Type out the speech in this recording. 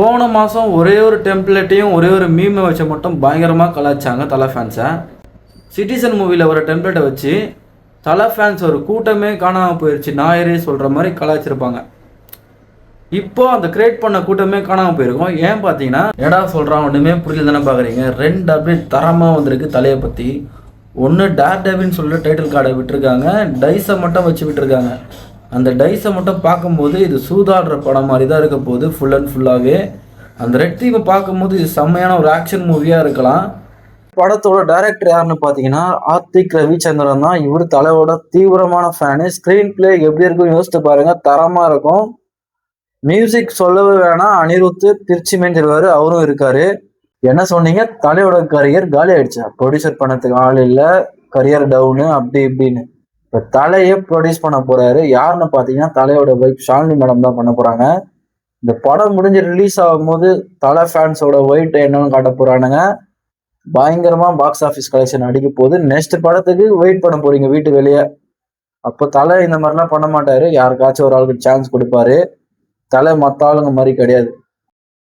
போன மாதம் ஒரே ஒரு டெம்ப்ளேட்டையும் ஒரே ஒரு மீமை வச்சு மட்டும் பயங்கரமாக கலாய்ச்சாங்க தலை ஃபேன்ஸை. சிட்டிசன் மூவியில் ஒரு டெம்ப்ளேட்டை வச்சு தலை ஃபேன்ஸ் ஒரு கூட்டமே காணாமல் போயிடுச்சு நாயரே சொல்கிற மாதிரி கலாய்ச்சிருப்பாங்க. இப்போ அந்த கிரியேட் பண்ண கூட்டமே காணாமல் போயிருக்கோம். ஏன் பார்த்தீங்கன்னா என்னடா சொல்கிறான் ஒன்றுமே புரியல தானே பார்க்குறீங்க. 2 அப்டேட் தரமாக வந்திருக்கு தலையை பற்றி. ஒன்று டேர் டேவின்னு சொல்லிட்டு டைட்டில் கார்டை விட்டுருக்காங்க, டைஸை மட்டும் வச்சு விட்டுருக்காங்க. அந்த டைஸை மட்டும் பார்க்கும்போது இது சூதாடுற படம் மாதிரி தான் இருக்க போகுது ஃபுல் அண்ட் ஃபுல்லாகவே. அந்த ரெட் தீமை பார்க்கும்போது இது செம்மையான ஒரு ஆக்ஷன் மூவியாக இருக்கலாம். படத்தோட டைரக்டர் யாருன்னு பார்த்தீங்கன்னா ஆர்த்திக் ரவிச்சந்திரன் தான். இவர் தலையோட தீவிரமான ஃபேனு. ஸ்க்ரீன் பிளே எப்படி இருக்கும் யோசிச்சு பாருங்க, தரமாக இருக்கும். மியூசிக் சொல்லவே வேணாம், அனிருத்து திருச்சி மேஞ்சிருவாரு, அவரும் இருக்காரு. என்ன சொன்னீங்க, தலையோட கரியர் காலி ஆயிடுச்சா? ப்ரொடியூசர் பண்ணதுக்கு ஆள் இல்லை, கரியர் டவுனு அப்படி இப்படின்னு. இப்போ தலையை ப்ரொடியூஸ் பண்ண போறாரு. யாருன்னு பார்த்தீங்கன்னா தலையோட ஒய்ஃப் ஷாலினி மேடம் தான் பண்ண போறாங்க. இந்த படம் முடிஞ்சு ரிலீஸ் ஆகும்போது தலை ஃபேன்ஸோட ஒயிட் என்னன்னு காட்ட போறானுங்க. பயங்கரமா பாக்ஸ் ஆஃபீஸ் கலெக்ஷன் அடிக்க போகுது. நெக்ஸ்ட் படத்துக்கு வெயிட் பண்ண போறீங்க வீட்டு வெளியே. அப்போ தலை இந்த மாதிரிலாம் பண்ண மாட்டாரு, யாருக்காச்சும் ஒரு ஆளுக்கு சான்ஸ் கொடுப்பாரு. தலை மற்ற ஆளுங்க மாதிரி கிடையாது.